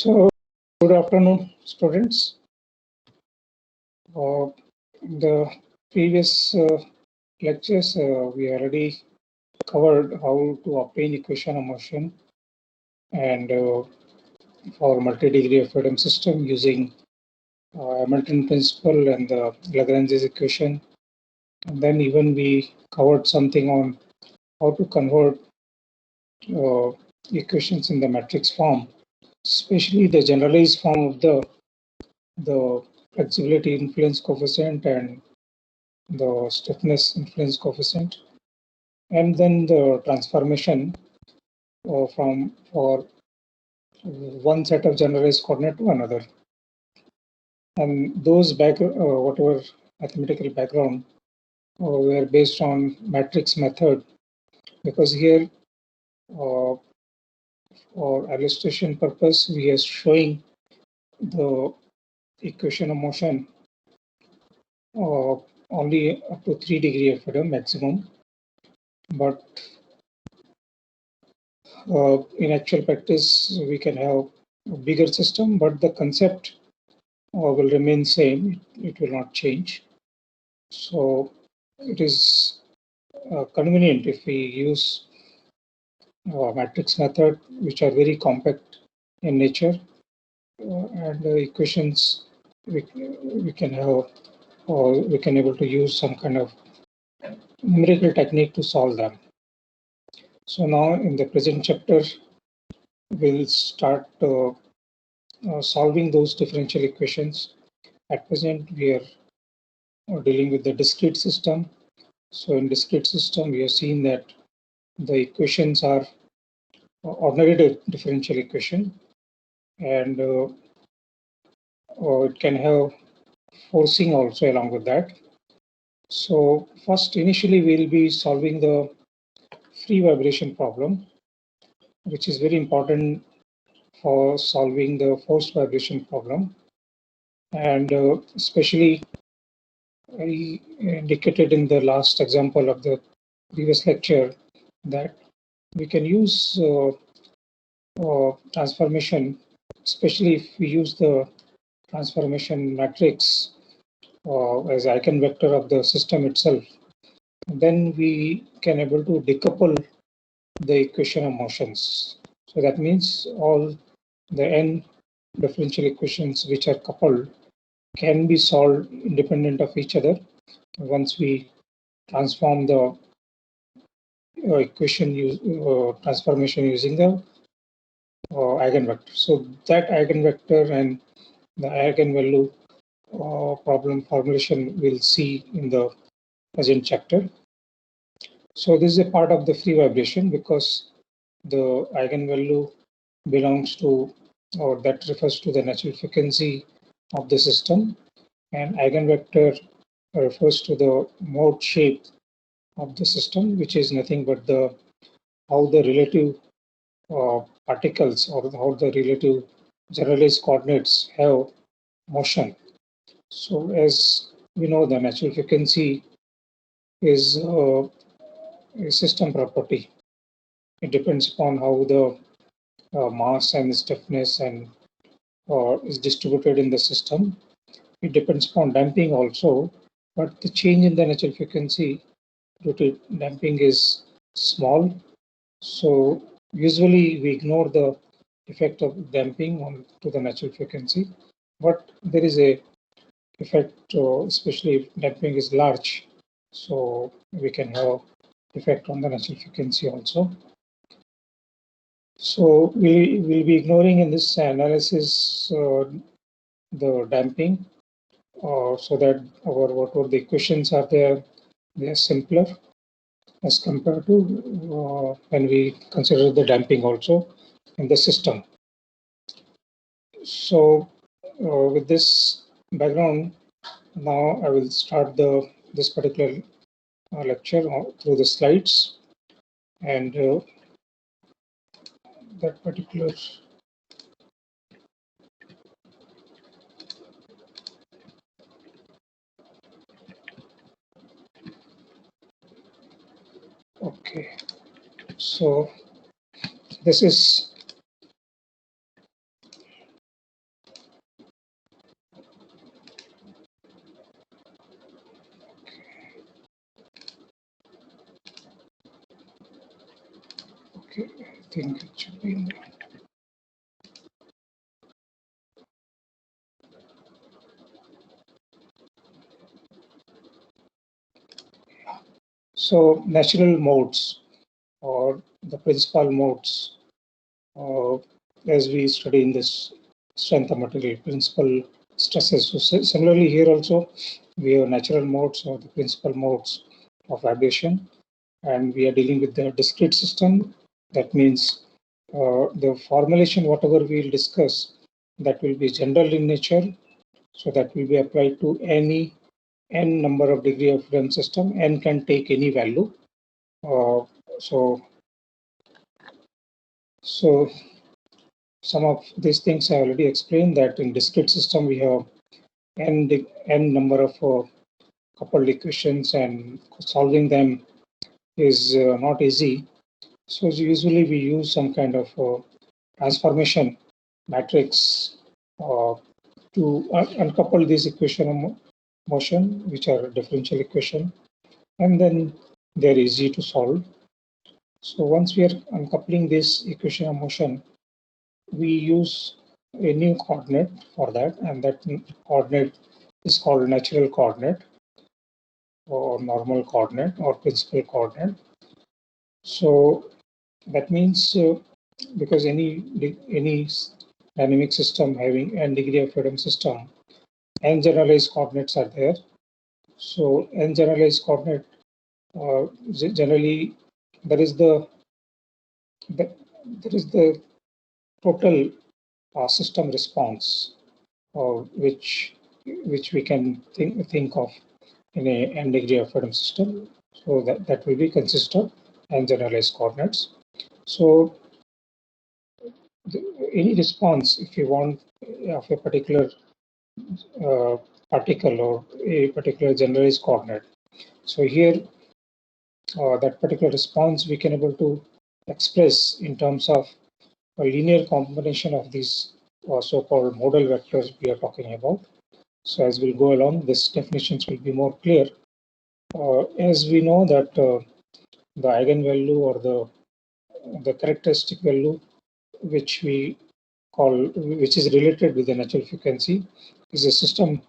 So, good afternoon, students. In the previous lectures, we already covered how to obtain equation of motion and for multi-degree of freedom system using Hamilton principle and the Lagrange's equation. And then even we covered something on how to convert equations in the matrix form, especially the generalized form of the flexibility influence coefficient and the stiffness influence coefficient, and then the transformation from for one set of generalized coordinate to another. And those whatever mathematical background were based on matrix method, because here for illustration purpose we are showing the equation of motion only up to 3 degrees of freedom maximum, but in actual practice we can have a bigger system, but the concept will remain same. It will not change. So it is convenient if we use matrix method, which are very compact in nature, and the equations we can have, or we can able to use some kind of numerical technique to solve them. So now in the present chapter, we'll start solving those differential equations. At present, we are dealing with the discrete system. So in discrete system, we have seen that the equations are ordinary differential equation, and it can have forcing also along with that. So first, initially, we'll be solving the free vibration problem, which is very important for solving the forced vibration problem. And especially, I indicated in the last example of the previous lecture that we can use transformation, especially if we use the transformation matrix as eigenvector of the system itself, then we can able to decouple the equation of motions. So that means all the n differential equations which are coupled can be solved independent of each other once we transform the transformation using the eigenvector. So that eigenvector and the eigenvalue problem formulation we'll see in the present chapter. So this is a part of the free vibration because the eigenvalue belongs to, or that refers to, the natural frequency of the system, and eigenvector refers to the mode shape of the system, which is nothing but the how the relative particles or how the relative generalized coordinates have motion. So as we know, the natural frequency is a system property. It depends upon how the mass and stiffness and is distributed in the system. It depends upon damping also, but the change in the natural frequency due to damping is small. So usually we ignore the effect of damping on to the natural frequency, but there is a effect, especially if damping is large. So we can have effect on the natural frequency also. So we will be ignoring in this analysis the damping, so that our whatever the equations are there, they are simpler as compared to when we consider the damping also in the system. So with this background, now I will start this particular lecture through the slides, and that particular okay. So this is Okay, I think it should be in there. So natural modes or the principal modes, as we study in this strength of material, principal stresses. So similarly here also we have natural modes or the principal modes of vibration, and we are dealing with the discrete system. That means the formulation, whatever we will discuss, that will be general in nature. So that will be applied to any n number of degree of freedom system. N can take any value. Uh, so some of these things I already explained, that in discrete system we have n number of coupled equations, and solving them is not easy. So usually we use some kind of transformation matrix to uncouple this equation of motion, which are differential equation, and then they're easy to solve. So once we are uncoupling this equation of motion, we use a new coordinate for that, and that coordinate is called natural coordinate or normal coordinate or principal coordinate. So that means because any dynamic system having n degree of freedom system, n generalized coordinates are there. So n generalized coordinate generally there is the total system response, which we can think of in a n degree of freedom system. So that will be consist of n generalized coordinates. So any response, if you want, of a particular particle or a particular generalized coordinate. So here, that particular response we can able to express in terms of a linear combination of these so-called modal vectors we are talking about. So as we go along, these definitions will be more clear. As we know that the eigenvalue or the characteristic value which we call, which is related with the natural frequency, is a system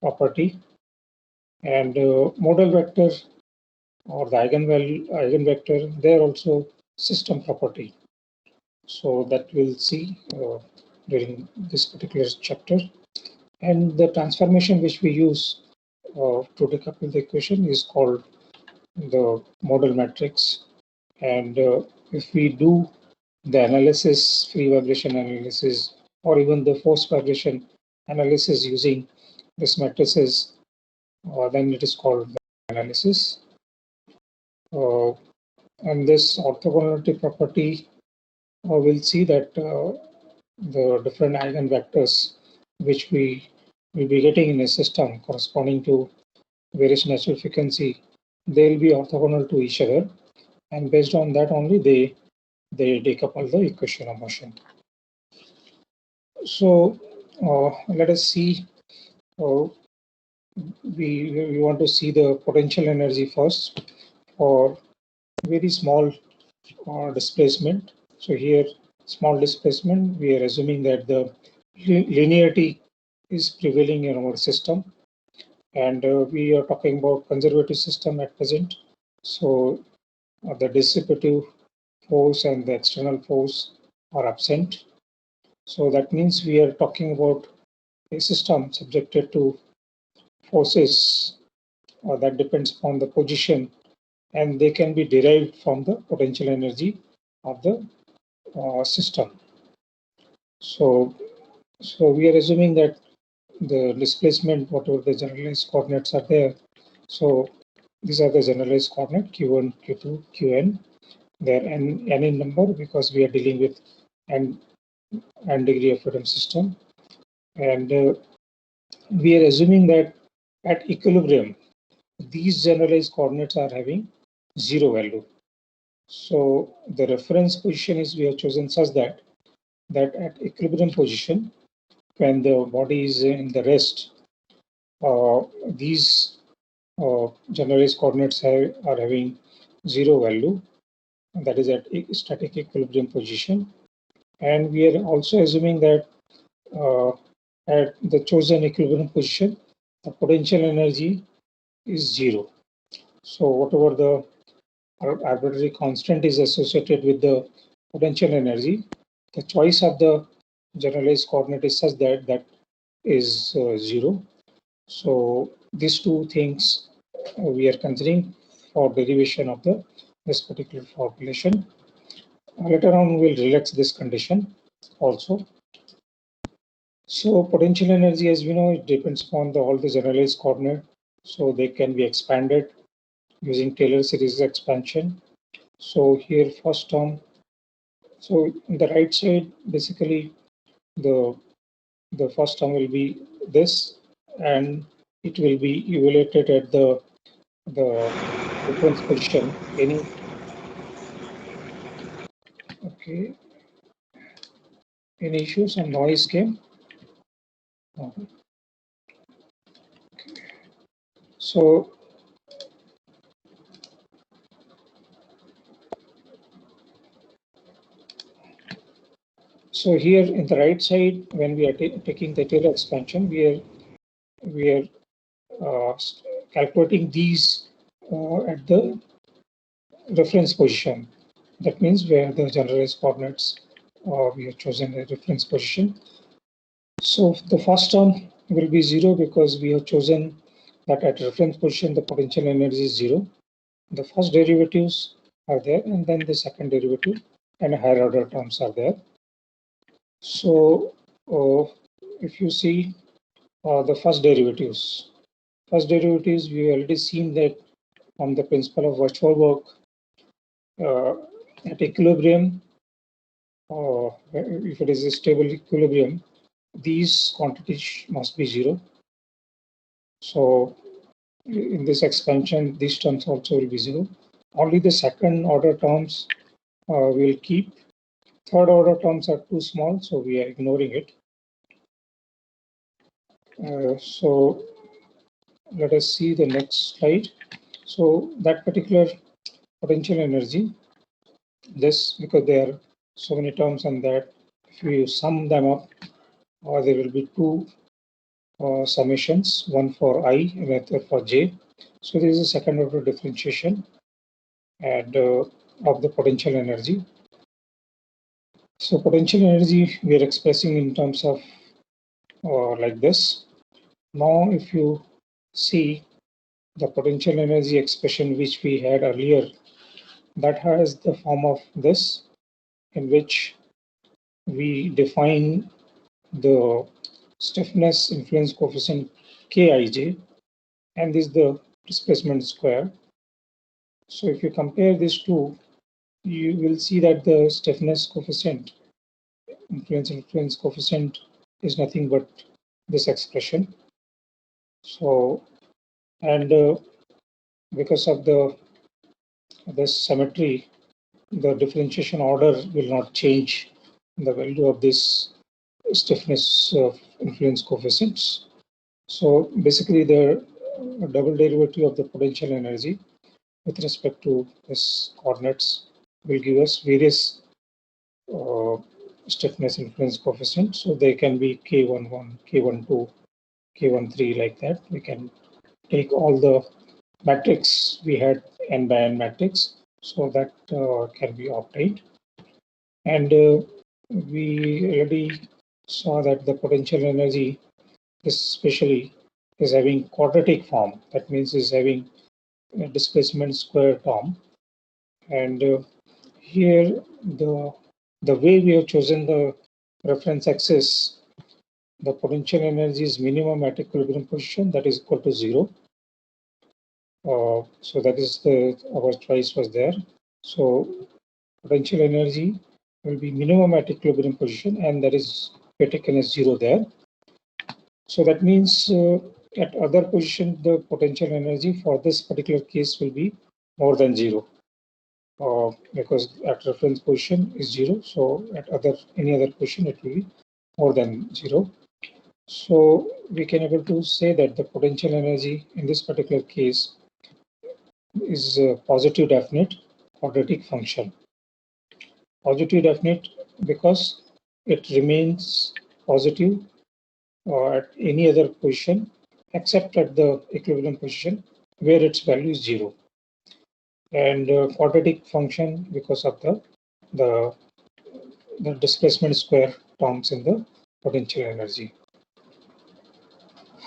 property, and modal vector or the eigenvector, they are also system property. So that we'll see during this particular chapter. And the transformation which we use to decouple the equation is called the modal matrix. And if we do the analysis, free vibration analysis, or even the forced vibration analysis using this matrices, then it is called the analysis. And this orthogonality property, we'll see that the different eigenvectors which we will be getting in a system corresponding to various natural frequency, they will be orthogonal to each other, and based on that only they decouple the equation of motion. So let us see. We want to see the potential energy first for very small displacement. So here, small displacement, we are assuming that the linearity is prevailing in our system, and we are talking about conservative system at present. So the dissipative force and the external force are absent. So that means we are talking about a system subjected to forces that depends upon the position, and they can be derived from the potential energy of the system. So we are assuming that the displacement, whatever the generalized coordinates are there. So these are the generalized coordinate Q1, Q2, Qn. They are n in number because we are dealing with n degree of freedom system, and we are assuming that at equilibrium, these generalized coordinates are having zero value. So the reference position is we have chosen such that at equilibrium position, when the body is in the rest, these generalized coordinates are having zero value, that is at static equilibrium position. And we are also assuming that at the chosen equilibrium position, the potential energy is 0. So whatever the arbitrary constant is associated with the potential energy, the choice of the generalized coordinate is such that that is 0. So these two things we are considering for derivation of this particular formulation. Later on, we'll relax this condition also. So potential energy, as we know, it depends upon all the generalized coordinate. So they can be expanded using Taylor series expansion. So here first term. So in the right side, basically the first term will be this, and it will be evaluated at the reference position. Any issues? Some noise came. Okay. So here in the right side, when we are taking the Taylor expansion, we are calculating these at the reference position. That means where the generalized coordinates we have chosen a reference position. So the first term will be 0 because we have chosen that at reference position the potential energy is 0. The first derivatives are there, and then the second derivative and higher order terms are there. So if you see the first derivatives we already seen that from the principle of virtual work at equilibrium, if it is a stable equilibrium, these quantities must be 0. So in this expansion, these terms also will be 0. Only the second order terms will keep. Third order terms are too small, so we are ignoring it. So let us see the next slide. So that particular potential energy, this, because there are so many terms and that if you sum them up, there will be two summations, one for I and another for j. So this is a second order differentiation and of the potential energy. So potential energy we are expressing in terms of like this. Now if you see the potential energy expression which we had earlier, that has the form of this, in which we define the stiffness influence coefficient Kij, and this is the displacement square. So if you compare these two, you will see that the stiffness coefficient, influence coefficient, is nothing but this expression. So, and because of this symmetry, the differentiation order will not change the value of this stiffness influence coefficients. So basically, the double derivative of the potential energy with respect to this coordinates will give us various stiffness influence coefficients. So they can be K11, K12, K13, like that. We can take all the matrix we had n by n matrix, so that can be obtained. And we already saw that the potential energy, especially, is having quadratic form. That means is having a displacement square term. And here the way we have chosen the reference axis, the potential energy is minimum at equilibrium position, that is equal to 0. So that is our choice was there. So potential energy will be minimum at equilibrium position, and that is taken as 0 there. So that means at other position, the potential energy for this particular case will be more than 0. Because at reference position is 0, so at any other position it will be more than 0. So we can able to say that the potential energy in this particular case is a positive definite quadratic function. positive definite because it remains positive at any other position except at the equilibrium position where its value is 0. And quadratic function because of the, the displacement square terms in the potential energy.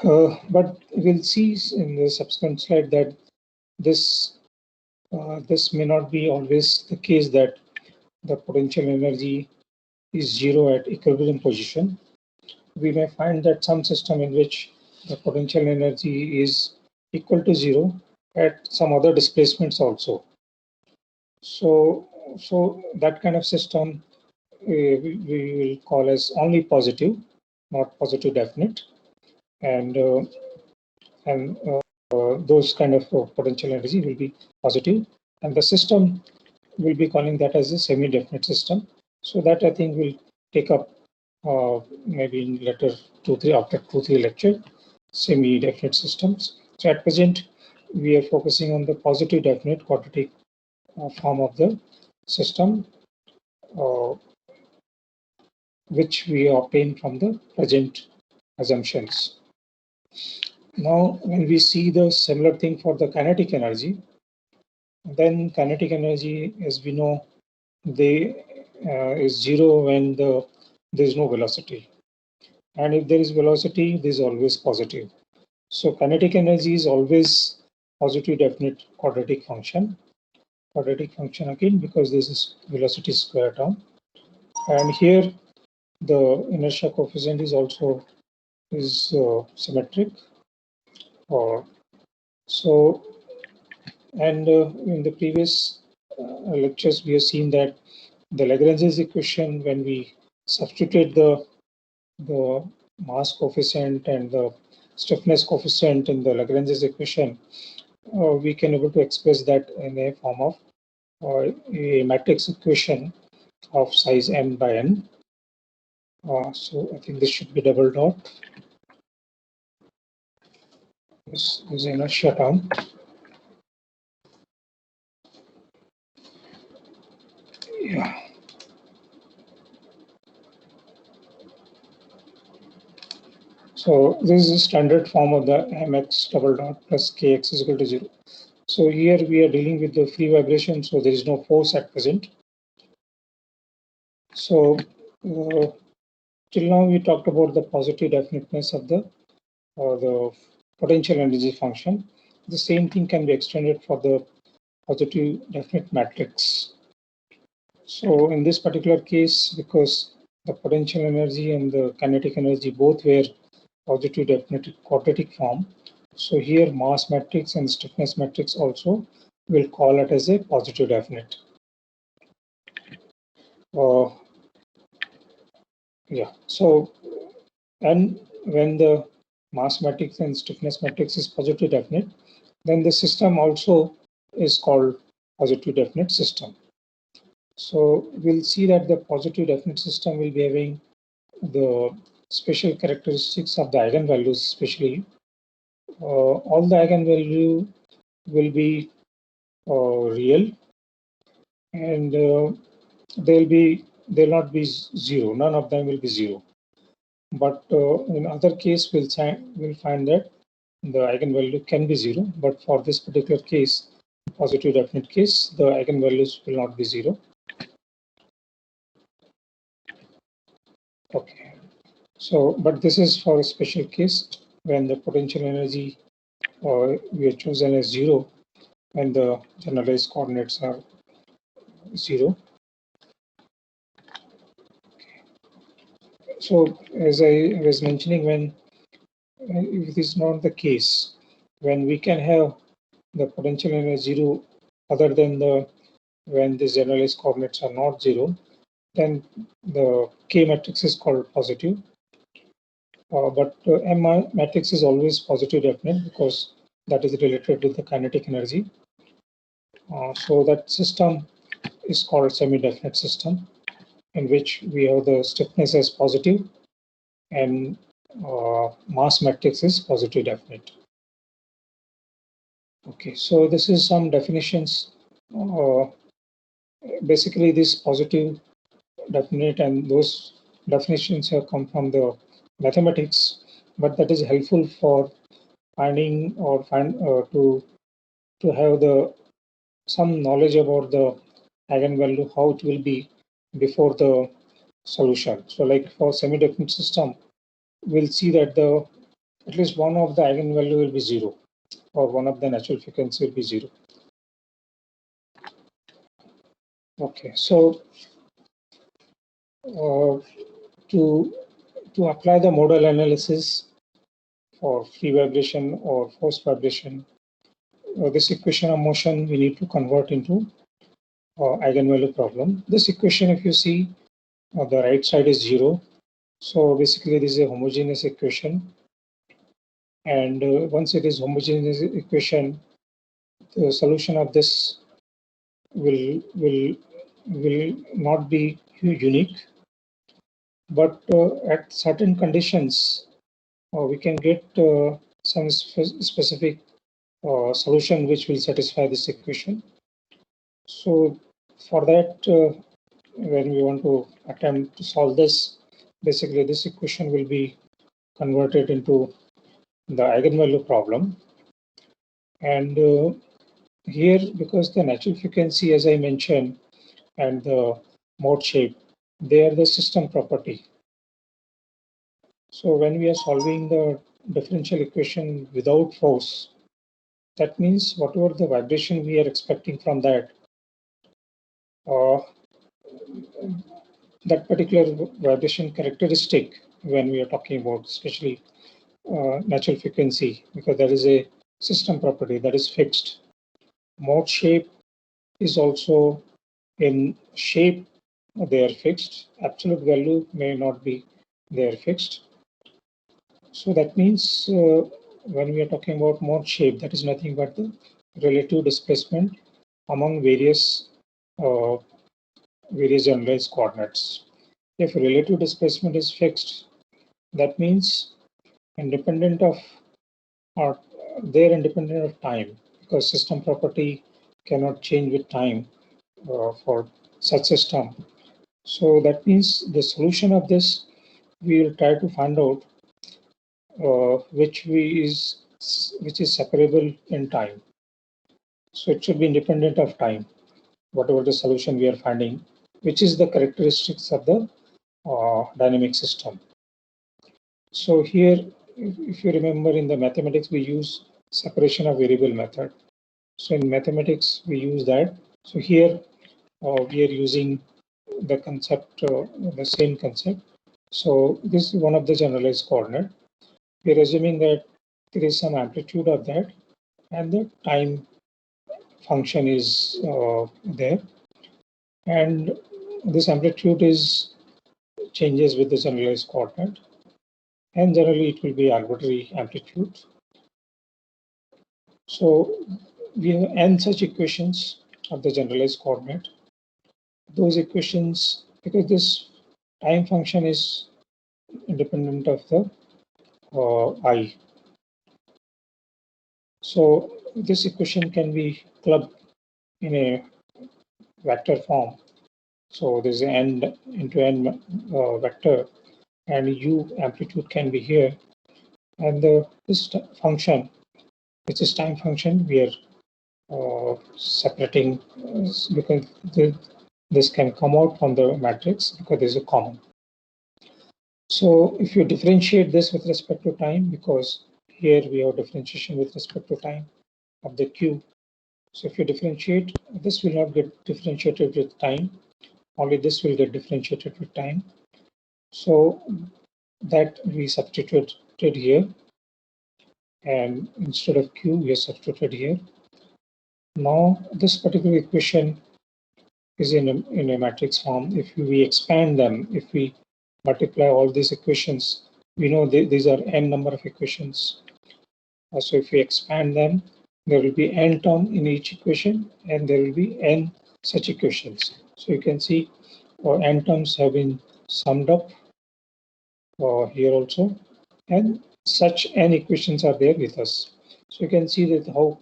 But we'll see in the subsequent slide that this this may not be always the case, that the potential energy is 0 at equilibrium position. We may find that some system in which the potential energy is equal to 0 at some other displacements also. So that kind of system we will call as only positive, not positive definite, and those kind of potential energy will be positive, and the system will be calling that as a semi-definite system. So that I think will take up maybe in later after 2-3 lecture, semi-definite systems. So at present we are focusing on the positive definite quadratic form of the system, which we obtain from the present assumptions. Now, when we see the similar thing for the kinetic energy, then kinetic energy, as we know, is 0 when there is no velocity. And if there is velocity, there is always positive. So kinetic energy is always positive definite quadratic function. Quadratic function again because this is velocity square term. And here the inertia coefficient is also symmetric. So, and in the previous lectures, we have seen that the Lagrange's equation, when we substitute the mass coefficient and the stiffness coefficient in the Lagrange's equation, we can able to express that in a form of a matrix equation of size m by n. So I think this should be double dot. This is inertia term. Yeah. So this is a standard form of the mx double dot plus kx is equal to 0. So here we are dealing with the free vibration, so there is no force at present. So till now we talked about the positive definiteness of the potential energy function. The same thing can be extended for the positive definite matrix. So in this particular case, because the potential energy and the kinetic energy both were positive definite quadratic form, so here mass matrix and stiffness matrix also will call it as a positive definite. Yeah, so and when the mass matrix and stiffness matrix is positive definite, then the system also is called positive definite system. So we'll see that the positive definite system will be having the special characteristics of the eigenvalues, especially all the eigenvalue will be real, and they'll not be 0. None of them will be 0. But in other case, we'll find that the eigenvalue can be 0. But for this particular case, positive definite case, the eigenvalues will not be 0. Okay. So, but this is for a special case when the potential energy we are chosen as 0 when the generalized coordinates are 0. So, as I was mentioning, when if it is not the case, when we can have the potential energy 0 other than when the generalized coordinates are not 0, then the K matrix is called positive. But M matrix is always positive definite because that is related with the kinetic energy. So that system is called semi-definite system, in which we have the stiffness as positive and mass matrix is positive definite. Okay, so this is some definitions basically this positive, definite, and those definitions have come from the mathematics, but that is helpful for finding or to have the some knowledge about the eigenvalue, how it will be before the solution. So like for semi-definite system, we'll see that the at least one of the eigenvalue will be zero, or one of the natural frequency will be zero. Okay, so to apply the modal analysis for free vibration or forced vibration, this equation of motion we need to convert into eigenvalue problem. This equation, if you see, the right side is zero. So basically, this is a homogeneous equation. And once it is homogeneous equation, the solution of this will not be unique. But at certain conditions, we can get some specific solution which will satisfy this equation. So for that, when we want to attempt to solve this, basically this equation will be converted into the eigenvalue problem. And here, because the natural frequency, as I mentioned, and the mode shape, they are the system property. So when we are solving the differential equation without force, that means whatever the vibration we are expecting from that, that particular vibration characteristic, when we are talking about especially natural frequency, because that is a system property that is fixed. Mode shape is also in shape, they are fixed. Absolute value may not be, they are fixed. So that means when we are talking about mode shape, that is nothing but the relative displacement among various generalized coordinates. If relative displacement is fixed, that means independent of, or they're independent of time, because system property cannot change with time for such system. So that means the solution of this, we will try to find out which is separable in time. So it should be independent of time, whatever the solution we are finding, which is the characteristics of the dynamic system. So here, if you remember, in the mathematics, we use separation of variable method. So in mathematics, we use that. So here, we are using the concept, the same concept. So this is one of the generalized coordinate. We are assuming that there is some amplitude of that, and the time function is there. And this amplitude is changes with the generalized coordinate. And generally, it will be arbitrary amplitude. So we have n such equations of the generalized coordinate. Those equations, because this time function is independent of the I. So this equation can be clubbed in a vector form. So there's an n into n vector, and u amplitude can be here. And this function, which is time function, we are separating because this can come out from the matrix because there's a common. So if you differentiate this with respect to time, because here we have differentiation with respect to time of the Q. So if you differentiate, this will not get differentiated with time, only this will get differentiated with time. So that we substituted here, and instead of Q, we have substituted here. Now this particular equation is in a matrix form. If we expand them, if we multiply all these equations, we know these are n number of equations. So if we expand them, there will be n term in each equation, and there will be n such equations. So you can see n terms have been summed up here also, and such n equations are there with us. So you can see that how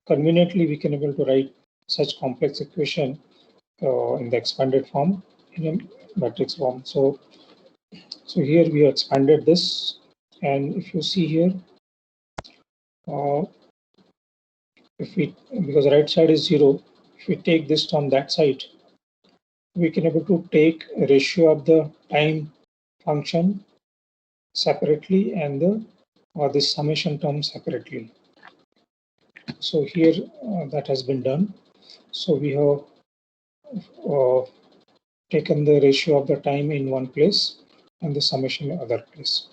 conveniently we can able to write such complex equation in the expanded form in a matrix form. So here we have expanded this, and if you see here, if we, because the right side is 0, if we take this from that side, we can able to take a ratio of the time function separately and the this summation term separately. So here that has been done. So we have taken the ratio of the time in one place and the summation in other place.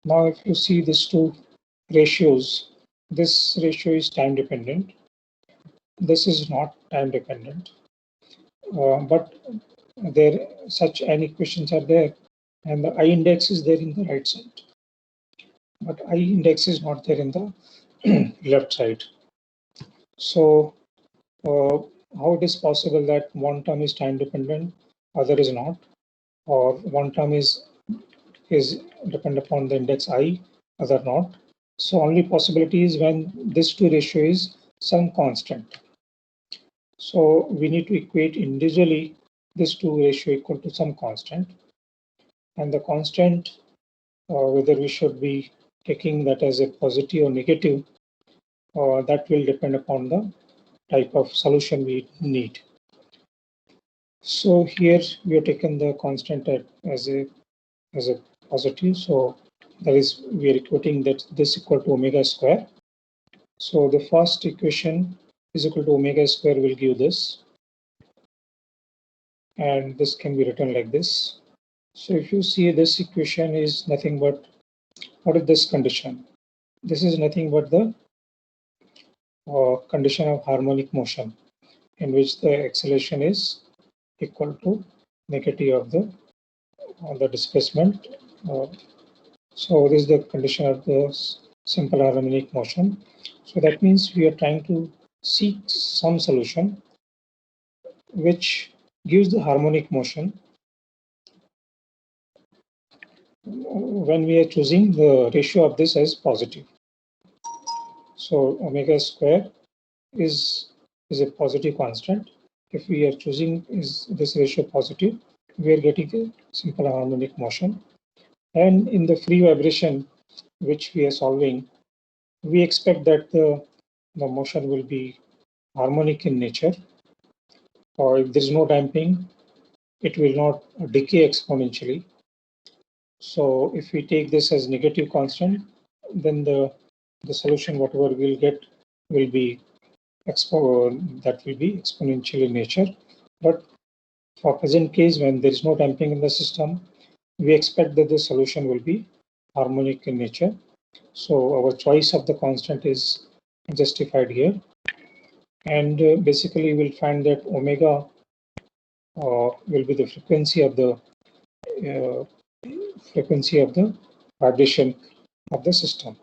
Now if you see these two ratios, this ratio is time dependent. This is not time dependent, but there such n equations are there, and the I index is there in the right side, but I index is not there in the left side. So how it is possible that one term is time dependent, other is not, or one term is dependent upon the index I, other not? So only possibility is when this two ratio is some constant. So we need to equate individually this two ratio equal to some constant, and the constant, whether we should be taking that as a positive or negative, that will depend upon the type of solution we need. So here we have taken the constant as a positive. So that is, we are equating that this equal to omega square. So the first equation is equal to omega square will give this, and this can be written like this. So if you see, this equation is nothing but, what is this condition? This is nothing but the condition of harmonic motion, in which the acceleration is equal to negative of the displacement. So this is the condition of the simple harmonic motion. So that means we are trying to seek some solution which gives the harmonic motion when we are choosing the ratio of this as positive. So omega square is a positive constant. If we are choosing is this ratio positive, we are getting a simple harmonic motion. And in the free vibration which we are solving, we expect that the motion will be harmonic in nature, or if there is no damping, it will not decay exponentially. So if we take this as negative constant, then the solution whatever we'll get will be exponential in nature. But for present case, when there is no damping in the system, we expect that the solution will be harmonic in nature. So our choice of the constant is justified here, and basically we'll find that omega will be the frequency of the vibration of the system.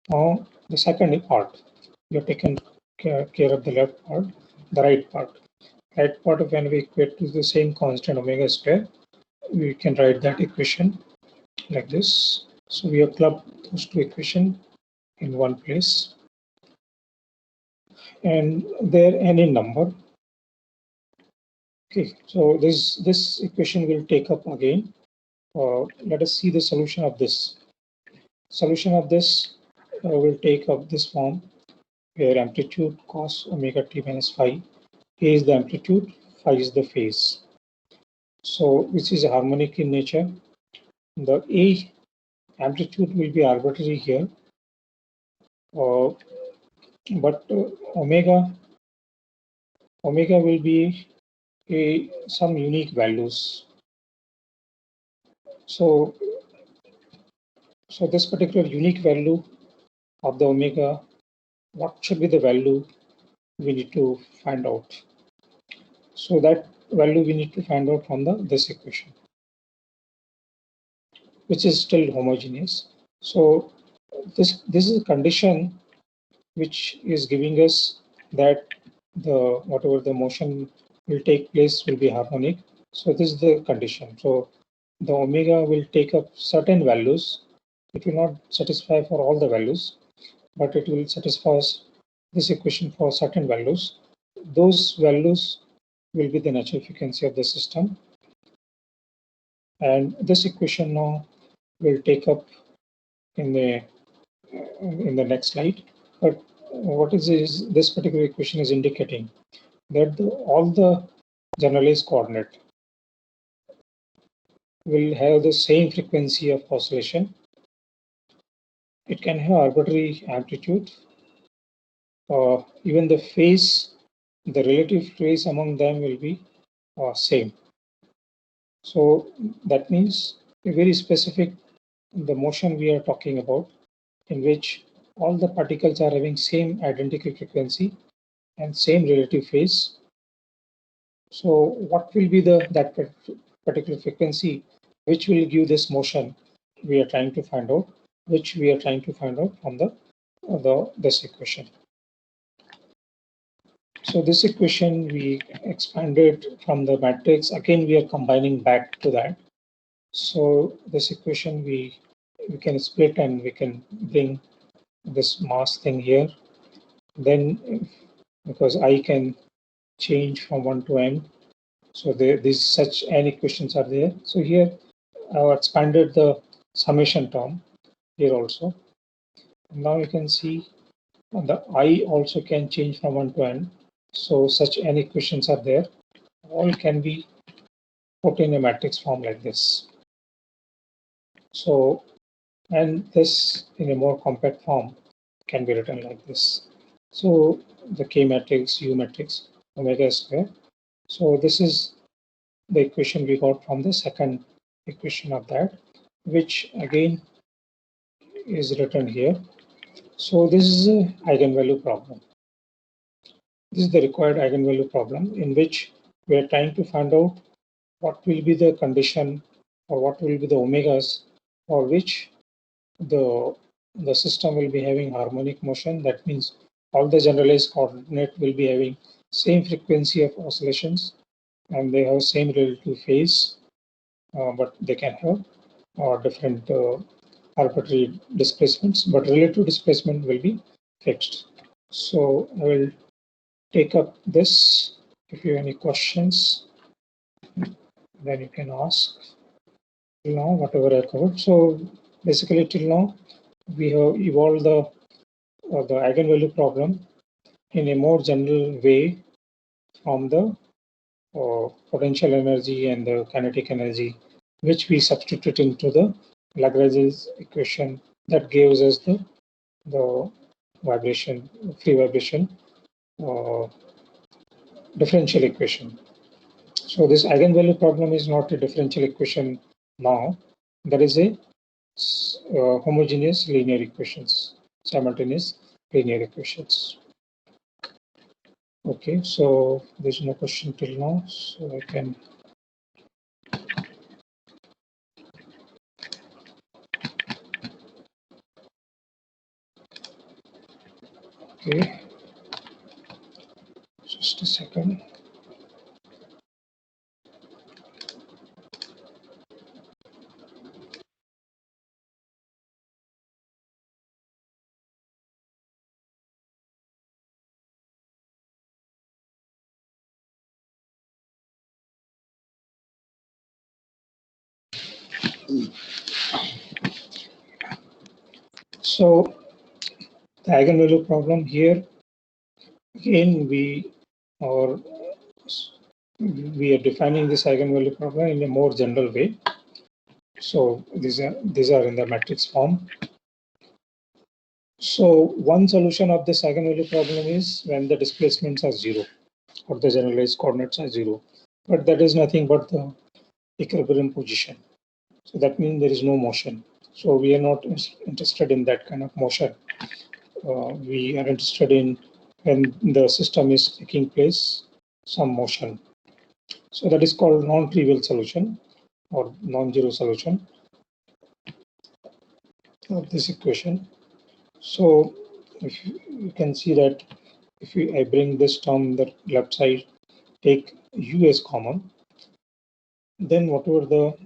Now the second part, we have taken care of the left part. The right part, when we equate to the same constant omega square, we can write that equation like this. So we have clubbed those two equations in one place, and they're any number. Okay, so this equation will take up again. Let us see the solution of this. Solution of this will take up this form, where amplitude cos omega t minus phi, A is the amplitude, phi is the phase. So which is harmonic in nature. The A amplitude will be arbitrary here, but omega will be some unique values. So this particular unique value of the omega, what should be the value we need to find out? So that value we need to find out from this equation, which is still homogeneous. So this is a condition which is giving us that the whatever the motion will take place will be harmonic. So this is the condition. So the omega will take up certain values. It will not satisfy for all the values, but it will satisfy this equation for certain values. Those values will be the natural frequency of the system. And this equation now will take up in the next slide. But what is this particular equation is indicating that all the generalized coordinate will have the same frequency of oscillation. It can have arbitrary amplitude. Even the phase, the relative phase among them will be same. So that means a very specific, the motion we are talking about, in which all the particles are having same identical frequency and same relative phase. So what will be that particular frequency which will give this motion we are trying to find out, which we are trying to find out from this equation. So this equation we expanded from the matrix. Again, we are combining back to that. So this equation we can split and we can bring this mass thing here. Then because I can change from 1 to n, so these such n equations are there. So here I've expanded the summation term here also. Now you can see the I also can change from 1 to n. So such n equations are there. All can be put in a matrix form like this. So, and this in a more compact form can be written like this. So the K matrix, U matrix, omega square. So this is the equation we got from the second equation of that, which again is written here. So this is an eigenvalue problem. This is the required eigenvalue problem in which we are trying to find out what will be the condition or what will be the omegas for which the system will be having harmonic motion. That means all the generalized coordinate will be having same frequency of oscillations and they have same relative phase, but they can have different arbitrary displacements, but relative displacement will be fixed. So I will take up this. If you have any questions, then you can ask. Till now, whatever I covered. So basically, till now, we have evolved the eigenvalue problem in a more general way from the potential energy and the kinetic energy, which we substitute into the Lagrange's equation that gives us the vibration, free vibration differential equation. So this eigenvalue problem is not a differential equation now. There is a homogeneous linear equations, simultaneous linear equations. Okay, so there's no question till now, so I can. Okay, just a second. So the eigenvalue problem here, again we are defining this eigenvalue problem in a more general way. So these are in the matrix form. So one solution of this eigenvalue problem is when the displacements are zero or the generalized coordinates are zero, but that is nothing but the equilibrium position. So that means there is no motion. So we are not interested in that kind of motion. We are interested in when the system is taking place, some motion. So that is called non-trivial solution or non-zero solution of this equation. So if you can see that if I bring this term the left side, take u as common, then whatever the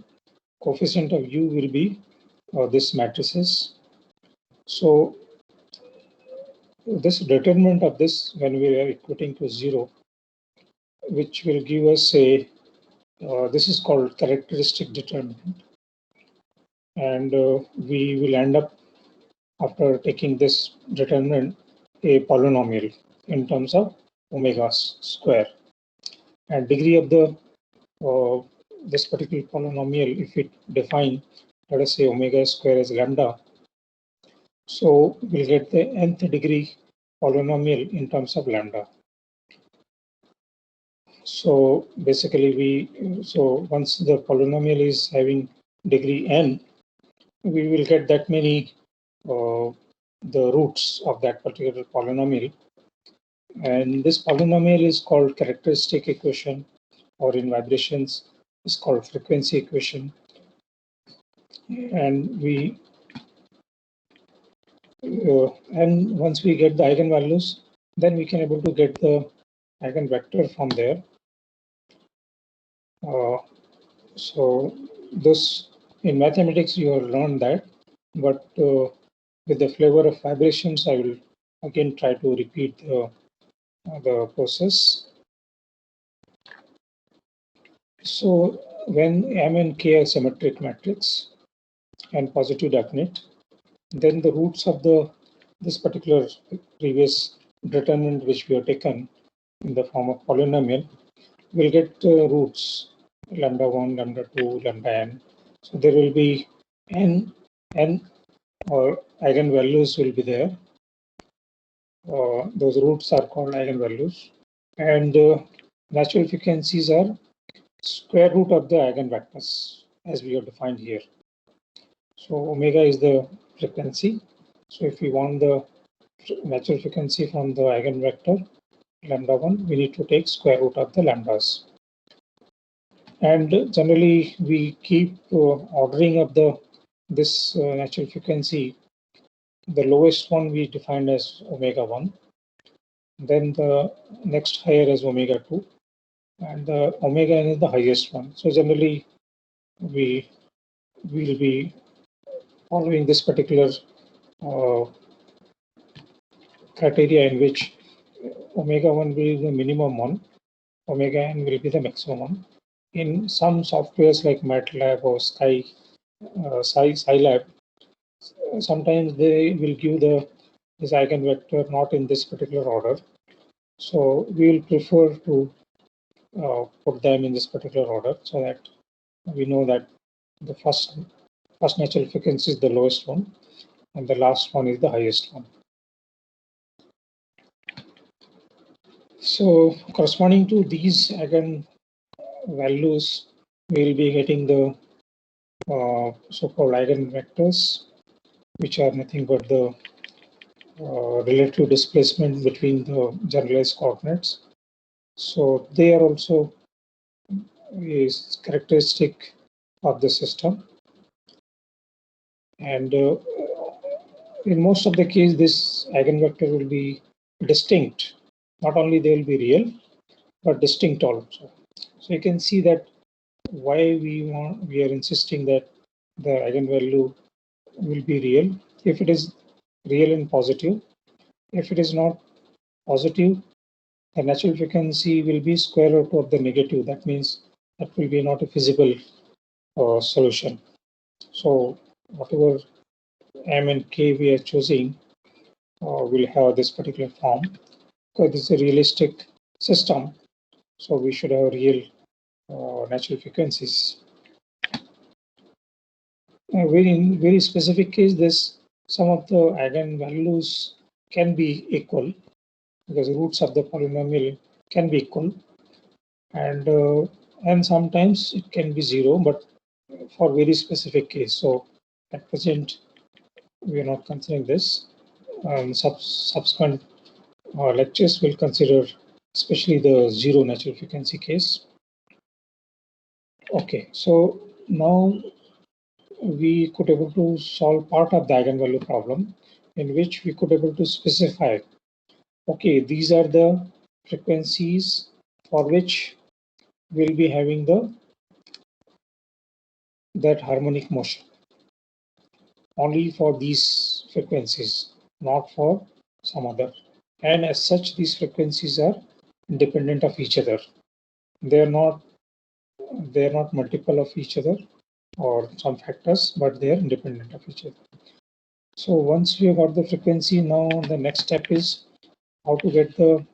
coefficient of u will be this matrices. So this determinant of this when we are equating to zero, which will give us a, this is called characteristic determinant. And we will end up, after taking this determinant, a polynomial in terms of omega square. And degree of the this particular polynomial, if it define, let us say omega square as lambda, so we'll get the nth degree polynomial in terms of lambda. So basically so once the polynomial is having degree n, we will get that many the roots of that particular polynomial. And this polynomial is called characteristic equation, or in vibrations is called frequency equation. And and once we get the eigenvalues, then we can able to get the eigenvector from there. So this, in mathematics you have learned that, but with the flavor of vibrations, I will again try to repeat the process. So when M and K are symmetric matrix and positive definite, then the roots of this particular previous determinant which we have taken in the form of polynomial will get roots lambda 1, lambda 2, lambda n. So there will be n or eigenvalues will be there. Those roots are called eigenvalues, and natural frequencies are square root of the eigenvectors as we have defined here. So omega is the frequency. So if we want the natural frequency from the eigenvector lambda 1, we need to take square root of the lambdas. And generally we keep ordering of this natural frequency. The lowest one we defined as omega 1, then the next higher is omega 2, and the omega n is the highest one. So generally we will be following this particular criteria, in which omega 1 will be the minimum one, omega n will be the maximum one. In some softwares like MATLAB or Scilab, sometimes they will give this eigenvector not in this particular order. So we will prefer to put them in this particular order, so that we know that the first natural frequency is the lowest one, and the last one is the highest one. So corresponding to these eigen values, we will be getting the so-called eigenvectors, which are nothing but the relative displacement between the generalized coordinates. So they are also is characteristic of the system. And in most of the case, this eigenvector will be distinct. Not only they will be real, but distinct also. So you can see that why we are insisting that the eigenvalue will be real. If it is real and positive, if it is not positive, the natural frequency will be square root of the negative. That means that will be not a feasible solution. So whatever M and K we are choosing will have this particular form, because this is a realistic system. So we should have real natural frequencies. In very specific case, some of the eigenvalues can be equal, because roots of the polynomial can be equal, and sometimes it can be zero, but for very specific case. So at present we are not considering this. Subsequent lectures will consider especially the zero natural frequency case. Okay, so now we could able to solve part of the eigenvalue problem, in which we could able to specify, okay, these are the frequencies for which we'll be having that harmonic motion. Only for these frequencies, not for some other. And as such, these frequencies are independent of each other. they're not multiple of each other or some factors, but they are independent of each other. So once we have got the frequency, now the next step is how to get the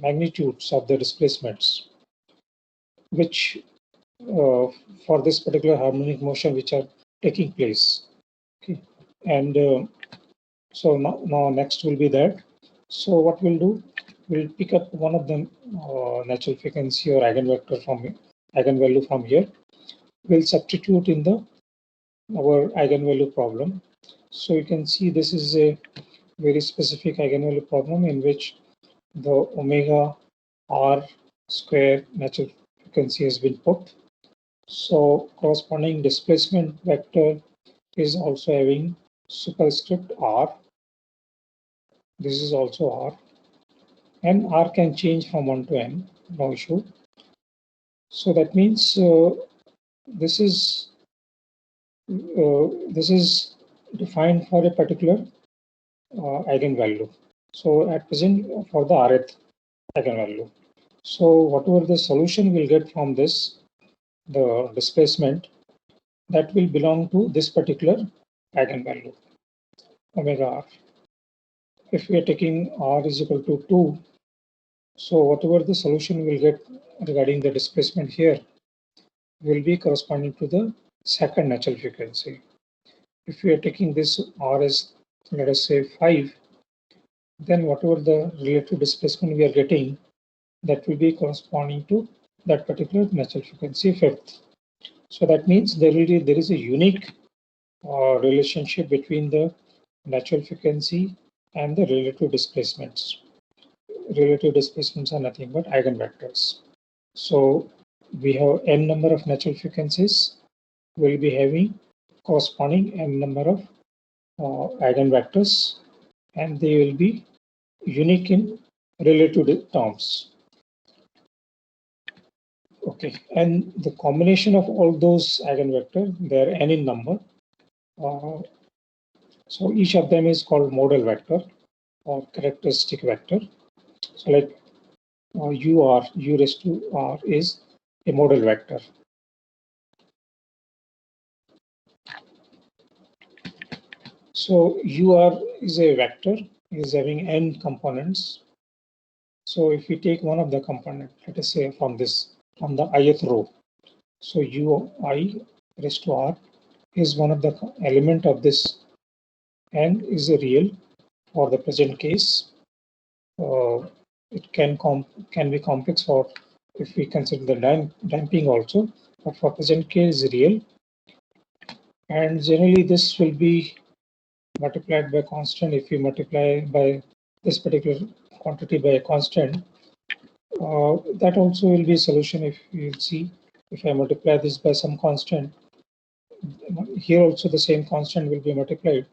magnitudes of the displacements, which for this particular harmonic motion which are taking place. Okay, and so now next will be that. So what we'll do, we'll pick up one of the natural frequency or eigenvalue from here. We'll substitute in our eigenvalue problem. So you can see this is a very specific eigenvalue problem in which the omega r square natural frequency has been put. So corresponding displacement vector is also having superscript r. This is also r, and r can change from 1 to n, no issue. So that means this is defined for a particular eigenvalue. So at present for the rth eigenvalue. So whatever the solution we'll get from this, the displacement, that will belong to this particular eigenvalue, omega r. If we are taking r is equal to 2, so whatever the solution we'll get regarding the displacement here will be corresponding to the second natural frequency. If we are taking this r as, let us say, 5, then whatever the relative displacement we are getting, that will be corresponding to that particular natural frequency fifth. So that means there is a unique relationship between the natural frequency and the relative displacements. Relative displacements are nothing but eigenvectors. So we have n number of natural frequencies. We'll be having corresponding n number of eigenvectors, and they will be unique in relative terms. Okay, and the combination of all those eigenvectors, they are n in number. So each of them is called modal vector or characteristic vector. So like u raised to r is a modal vector. So ur is a vector, is having n components. So if we take one of the component, let us say from the ith row, so ui raised to r is one of the element of this, and is a real for the present case. It can be complex for if we consider the damping also, but for present case is real. And generally this will be multiplied by constant. If we multiply by this particular quantity by a constant, that also will be a solution. If you see, if I multiply this by some constant, here also the same constant will be multiplied.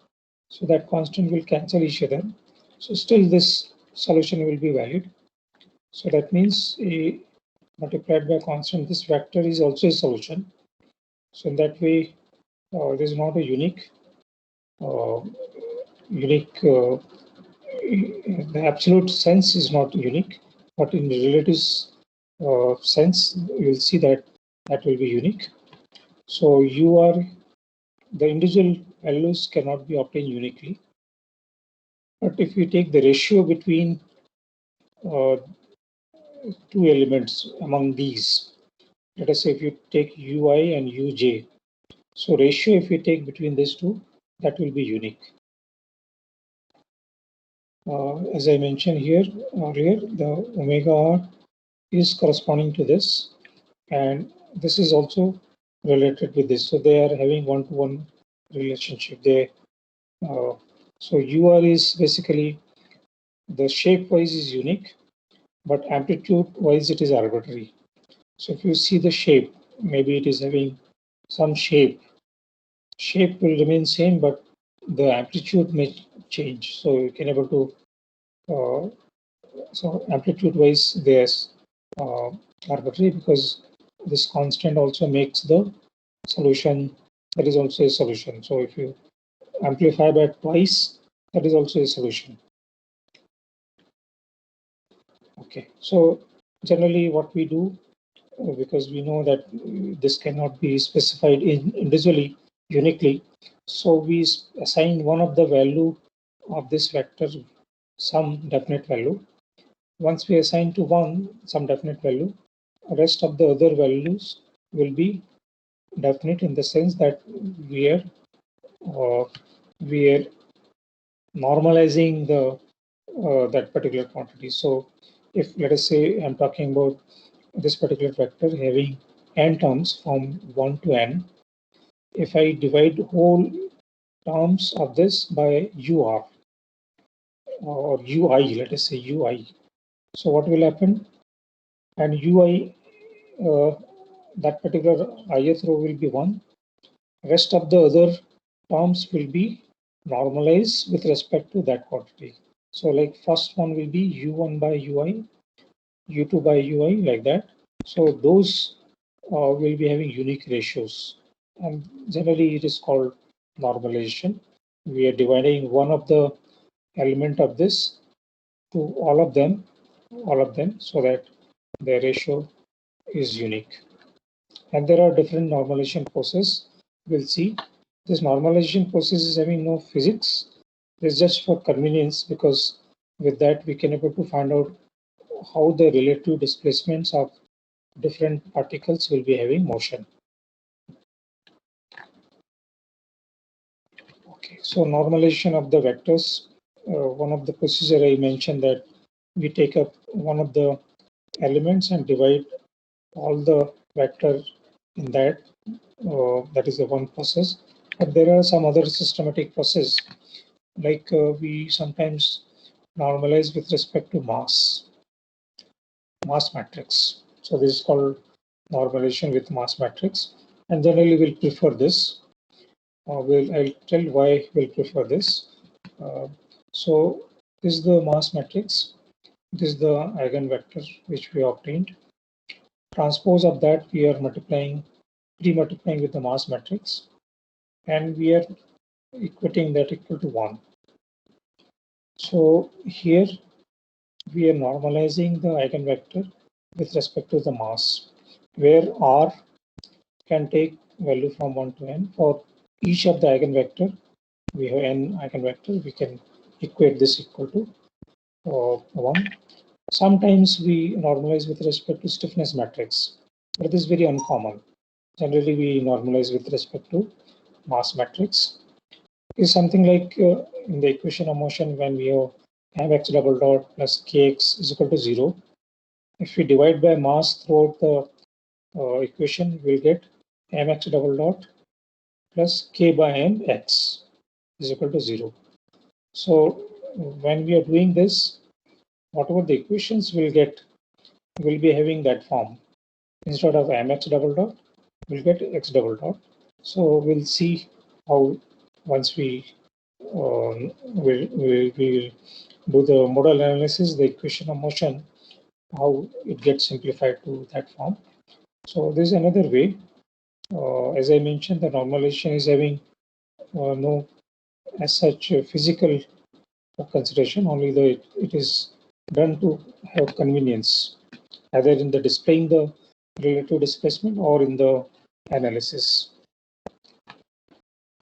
So that constant will cancel each other. So still this solution will be valid. So that means a multiplied by constant, this vector is also a solution. So in that way, there is not a unique, the absolute sense is not unique, but in the relative sense, you will see that will be unique. So the individual values cannot be obtained uniquely. But if we take the ratio between two elements among these, let us say if you take ui and uj, so ratio if we take between these two, that will be unique. As I mentioned here earlier, the omega r is corresponding to this, and this is also related with this. So they are having one-to-one relationship. So ur is basically the shape-wise is unique, but amplitude-wise it is arbitrary. So if you see the shape, maybe it is having some shape. Shape will remain same, but the amplitude may change. So you can able to so amplitude-wise there's arbitrary, because this constant also makes the solution, that is also a solution. So if you amplify by twice, that is also a solution. Okay, so generally what we do, because we know that this cannot be specified individually, uniquely. So we assign one of the value of this vector some definite value. Once we assign to one some definite value, rest of the other values will be definite in the sense that we are uh, we are normalizing the that particular quantity. So if let us say I'm talking about this particular vector having n terms from 1 to n, if I divide whole terms of this by ur or ui, let us say ui, so what will happen? And ui, that particular ith row will be 1. Rest of the other terms will be normalized with respect to that quantity. So like first one will be u1 by ui, u2 by ui, like that. So those will be having unique ratios, and generally it is called normalization. We are dividing one of the element of this to all of them, so that the ratio is unique. And there are different normalization processes. We'll see this normalization process is having no physics. It's just for convenience, because with that we can able to find out how the relative displacements of different particles will be having motion. Okay, so normalization of the vectors. One of the procedure I mentioned that we take up one of the elements and divide all the vector in that. That is the one process. But there are some other systematic process, like we sometimes normalize with respect to mass matrix. So this is called normalization with mass matrix, and generally we'll prefer this. I'll tell why we'll prefer this. Uh, so this is the mass matrix. This is the eigenvector which we obtained. Transpose of that we are pre-multiplying with the mass matrix, and we are equating that equal to 1. So here we are normalizing the eigenvector with respect to the mass, where r can take value from 1 to n. For each of the eigenvector, we have n eigenvector, we can equate this equal to 1. Sometimes we normalize with respect to stiffness matrix, but this is very uncommon. Generally, we normalize with respect to mass matrix. Is something like in the equation of motion when we have mx double dot plus kx is equal to 0. If we divide by mass throughout the equation, we'll get mx double dot plus k by mx is equal to 0. So when we are doing this, whatever the equations we'll get, we'll be having that form. Instead of mx double dot, we'll get x double dot. So we'll see how once we we'll do the modal analysis, the equation of motion, how it gets simplified to that form. So this is another way. As I mentioned, the normalization is having no as such physical consideration, only it is done to have convenience, either in the displaying the relative displacement or in the analysis.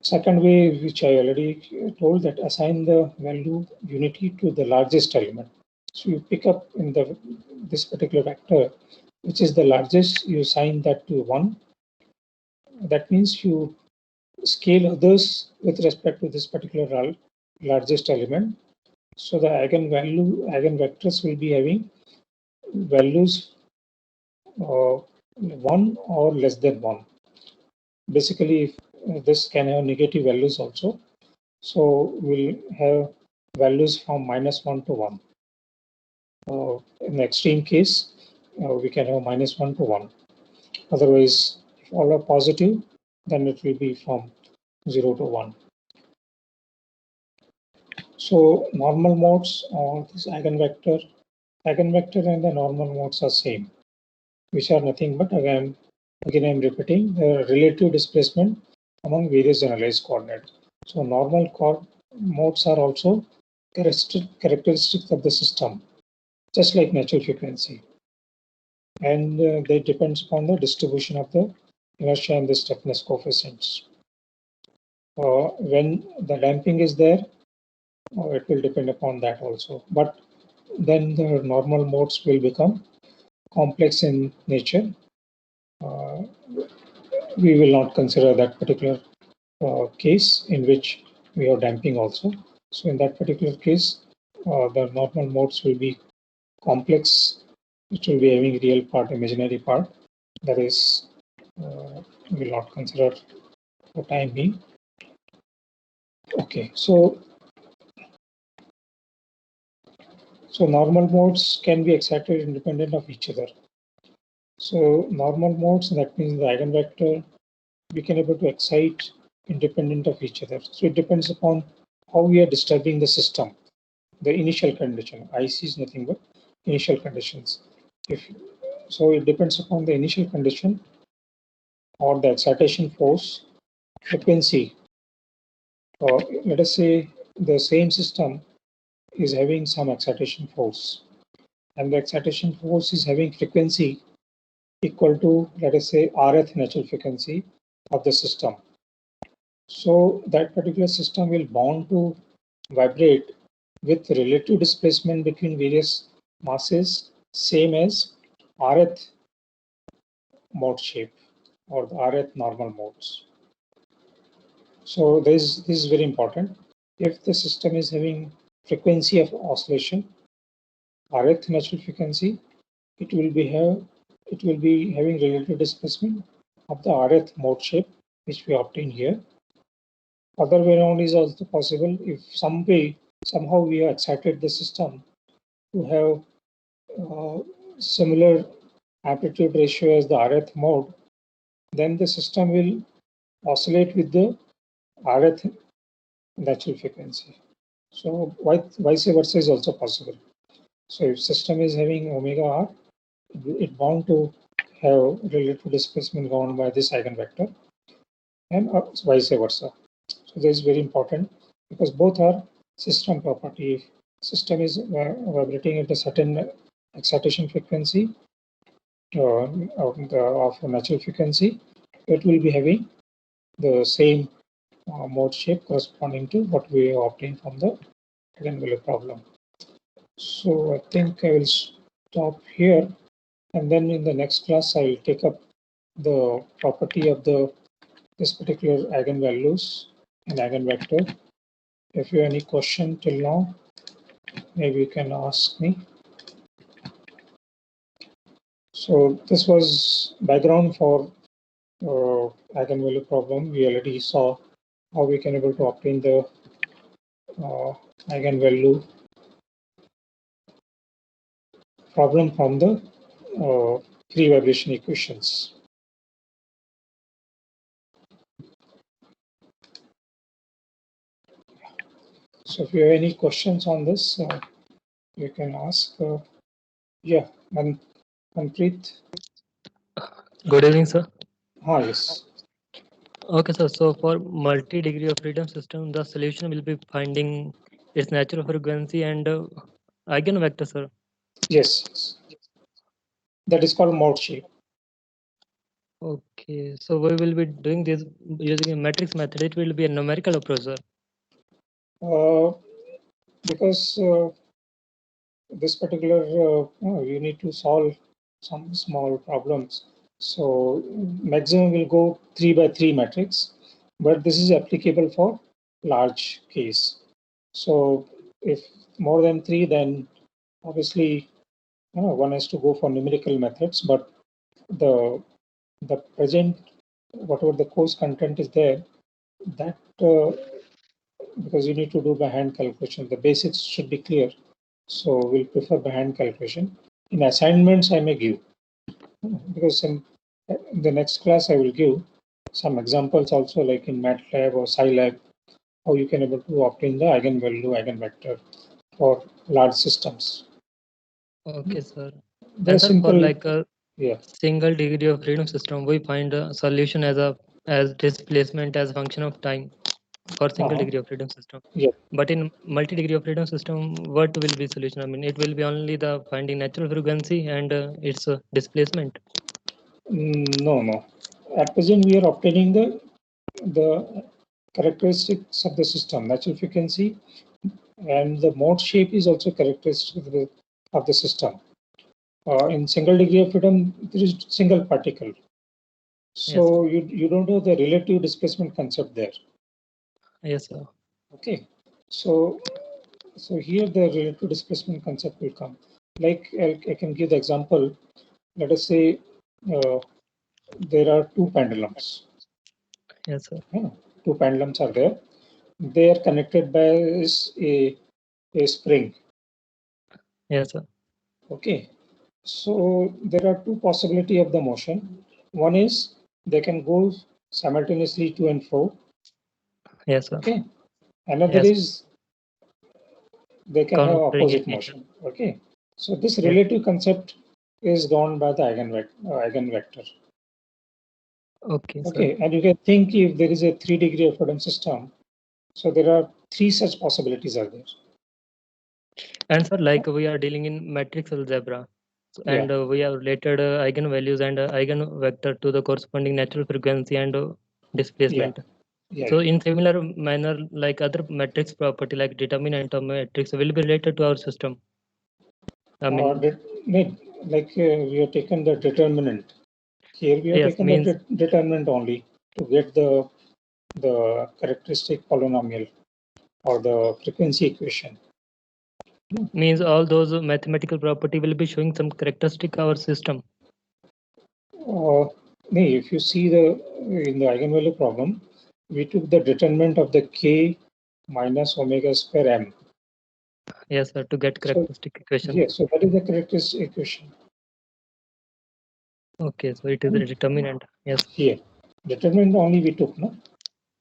Second way, which I already told, that assign the value unity to the largest element. So you pick up in this particular vector, which is the largest, you assign that to 1. That means you scale others with respect to this particular largest element. So the eigenvectors will be having values 1 or less than 1. Basically, if, this can have negative values also. So we'll have values from -1 to 1. In the extreme case, we can have -1 to 1. Otherwise, if all are positive, then it will be from 0 to 1. So normal modes or this eigenvector and the normal modes are same, which are nothing but again I'm repeating the relative displacement among various generalized coordinates. So normal modes are also characteristics of the system, just like natural frequency. and they depends upon the distribution of the inertia and the stiffness coefficients. When the damping is there, it will depend upon that also. But then the normal modes will become complex in nature. We will not consider that particular case in which we have damping also. So in that particular case, the normal modes will be complex, which will be having real part, imaginary part. That is, we will not consider for time being. Okay, so normal modes can be excited independent of each other. So normal modes, that means the eigenvector, we can able to excite independent of each other. So it depends upon how we are disturbing the system. The initial condition, IC is nothing but initial conditions. So it depends upon the initial condition or the excitation force, frequency. Let us say the same system is having some excitation force, and the excitation force is having frequency equal to, let us say, Rth natural frequency of the system. So that particular system will bound to vibrate with relative displacement between various masses, same as Rth mode shape or the Rth normal modes. So this is very important. If the system is having frequency of oscillation, Rth natural frequency, it will be having relative displacement of the Rth mode shape, which we obtain here. Other way around is also possible if somehow we have excited the system to have similar amplitude ratio as the Rth mode, then the system will oscillate with the Rth natural frequency. So vice versa is also possible. So if system is having omega r, it bound to have relative displacement governed by this eigenvector, and vice versa. So this is very important because both are system property. If system is vibrating at a certain excitation frequency of natural frequency, it will be having the same mode shape corresponding to what we obtained from the eigenvalue problem. So I think I will stop here, and then in the next class I will take up the property of this particular eigenvalues and eigenvector. If you have any question till now, maybe you can ask me. So this was background for eigenvalue problem. We already saw how we can able to obtain the eigenvalue problem from the free vibration equations. So if you have any questions on this, you can ask. Yeah, Manpreet. Good evening, sir. Yes. Okay, sir. So for multi-degree of freedom system, the solution will be finding its natural frequency and eigenvector, sir. Yes. That is called mode shape. Okay, so we will be doing this using a matrix method. It will be a numerical approach, sir. Because this particular you need to solve some small problems. So maximum will go 3 by 3 matrix, but this is applicable for large case. So if more than 3, then obviously one has to go for numerical methods. But the present, whatever the course content is there, that because you need to do by hand calculation, the basics should be clear. So we'll prefer by hand calculation. In assignments, I may give, because in the next class I will give some examples also, like in MATLAB or Scilab, how you can able to obtain the eigenvalue, eigenvector for large systems. Okay, sir. Very And sir, for simple. like a Yeah. single degree of freedom system, we find a solution as displacement as a function of time. for single degree of freedom system. Yeah. But in multi-degree of freedom system, what will be solution? I mean, it will be only the finding natural frequency and its displacement. No. At present, we are obtaining the characteristics of the system, natural frequency, and the mode shape is also characteristic of the system. In single degree of freedom, there is single particle. So Yes, you don't know the relative displacement concept there. yes, sir. Okay. So here the relative displacement concept will come. Like I can give the example. Let us say uh, there are two pendulums. Yes, sir. Yeah, two pendulums are there. They are connected by a spring. Yes, sir. Okay. So there are two possibility of the motion. One is they can go simultaneously to and fro. Yes, sir. Okay. Another Yes, is they can have countering opposite each other. motion. Okay. So this Yes, relative concept is governed by the eigenvector. okay, sir. Okay. And you can think if there is a 3 degree of freedom system, so there are three such possibilities are there. And sir, like we are dealing in matrix algebra, Yeah. and we have related eigenvalues and eigenvector to the corresponding natural frequency and Yeah. displacement. Yeah. So in similar manner, like other matrix property like determinant of matrix will be related to our system. I Or mean, like we have taken the determinant. Here we have yes, taken the means determinant only to get the characteristic polynomial or the frequency equation. means all those mathematical property will be showing some characteristic our system. Uh, if you see in the eigenvalue problem, we took the determinant of the k minus omega square m. Yes, sir, to get So characteristic equation. yes, so that is the characteristic equation. Okay, so it is a determinant. Yes, Here, determinant only we took, no,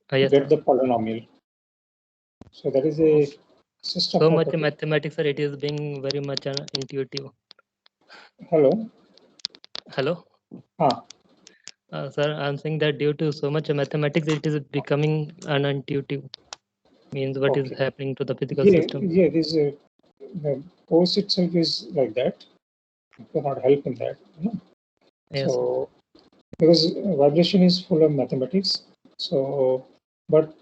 to yes, get sir. the polynomial. So that is a Okay. system So much property. mathematics, sir. It is being very much intuitive. Hello. Hello. Ah, Sir, I'm saying that due to so much mathematics, it is becoming unintuitive. Means what is okay. happening to the physical Yeah, system. yeah. The course itself is like that. You cannot help in that. Yes, sir. So because vibration is full of mathematics. So, but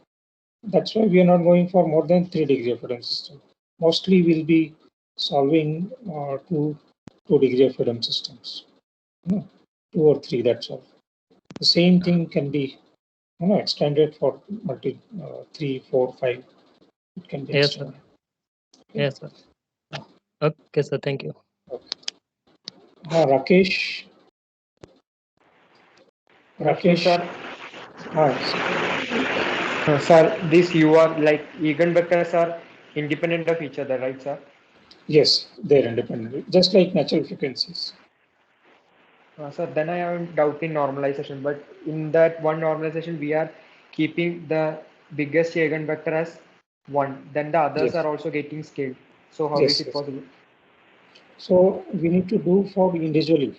that's why we are not going for more than 3 degree of freedom system. Mostly we'll be solving two degree of freedom systems. Two or three. That's all. The same thing can be extended for multi 3, 4, 5. It can be Yes, sir. extended. Okay. Yes, sir. Okay, sir. Thank you. Okay. Rakesh. Question, Rakesh. sir. Yes. Sir, these U are like eigenvectors are independent of each other, right, sir? Yes, they're independent, just like natural frequencies. Sir, then I have a doubt in normalization, but in that one normalization, we are keeping the biggest eigenvector as 1. Then the others Yes, are also getting scaled. So how is yes, it yes. possible? So we need to do for individually.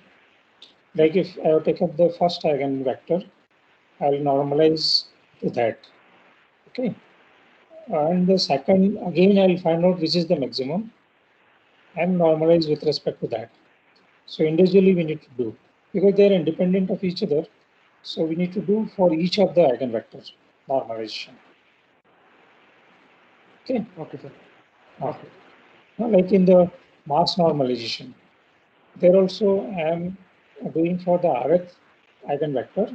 Like if I take up the first eigenvector, I'll normalize to that. Okay. And the second, again, I'll find out which is the maximum and normalize with respect to that. So individually we need to do because they're independent of each other. So we need to do for each of the eigenvectors normalization. Okay. Okay, sir. Ah. Okay. Now, like in the mass normalization, there also I am doing for the rth eigenvector.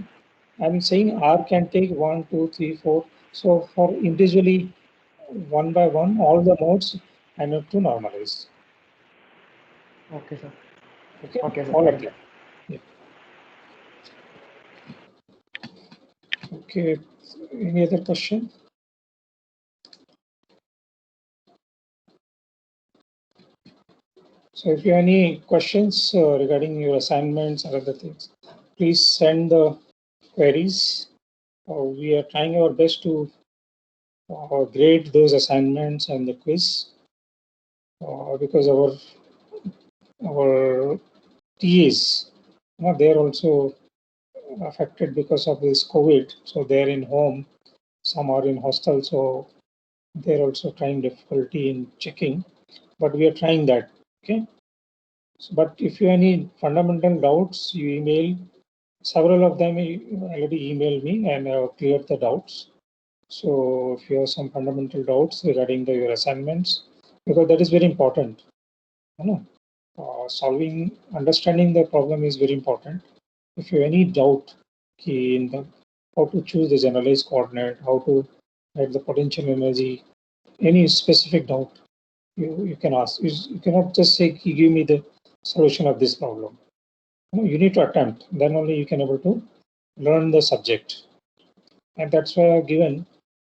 I'm saying R can take 1, 2, 3, 4. So for individually one by one, all the modes I need to normalize. Okay, sir. Okay, Okay, sir. all of Thank you. them. Yeah. Okay. Any other question? So if you have any questions regarding your assignments or other things, please send the queries. We are trying our best to grade those assignments and the quiz because our TAs, they are also affected because of this COVID. So they're in home some are in hostel, so they're also trying difficulty in checking, but we are trying that. Okay. So, but if you have any fundamental doubts, you email. Several of them already emailed me and cleared the doubts. So if you have some fundamental doubts regarding your assignments, because that is very important, you know, understanding the problem is very important. If you have any doubt in how to choose the generalized coordinate, how to write the potential energy, any specific doubt, you can ask. You cannot just say, give me the solution of this problem. You need to attempt. Then only you can able to learn the subject. And that's why I've given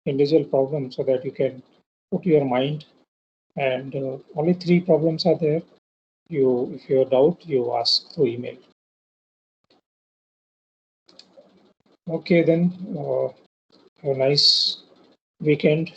individual problems so that you can put your mind. And only 3 problems are there. If you have doubt, you ask through email. Okay, then have a nice weekend.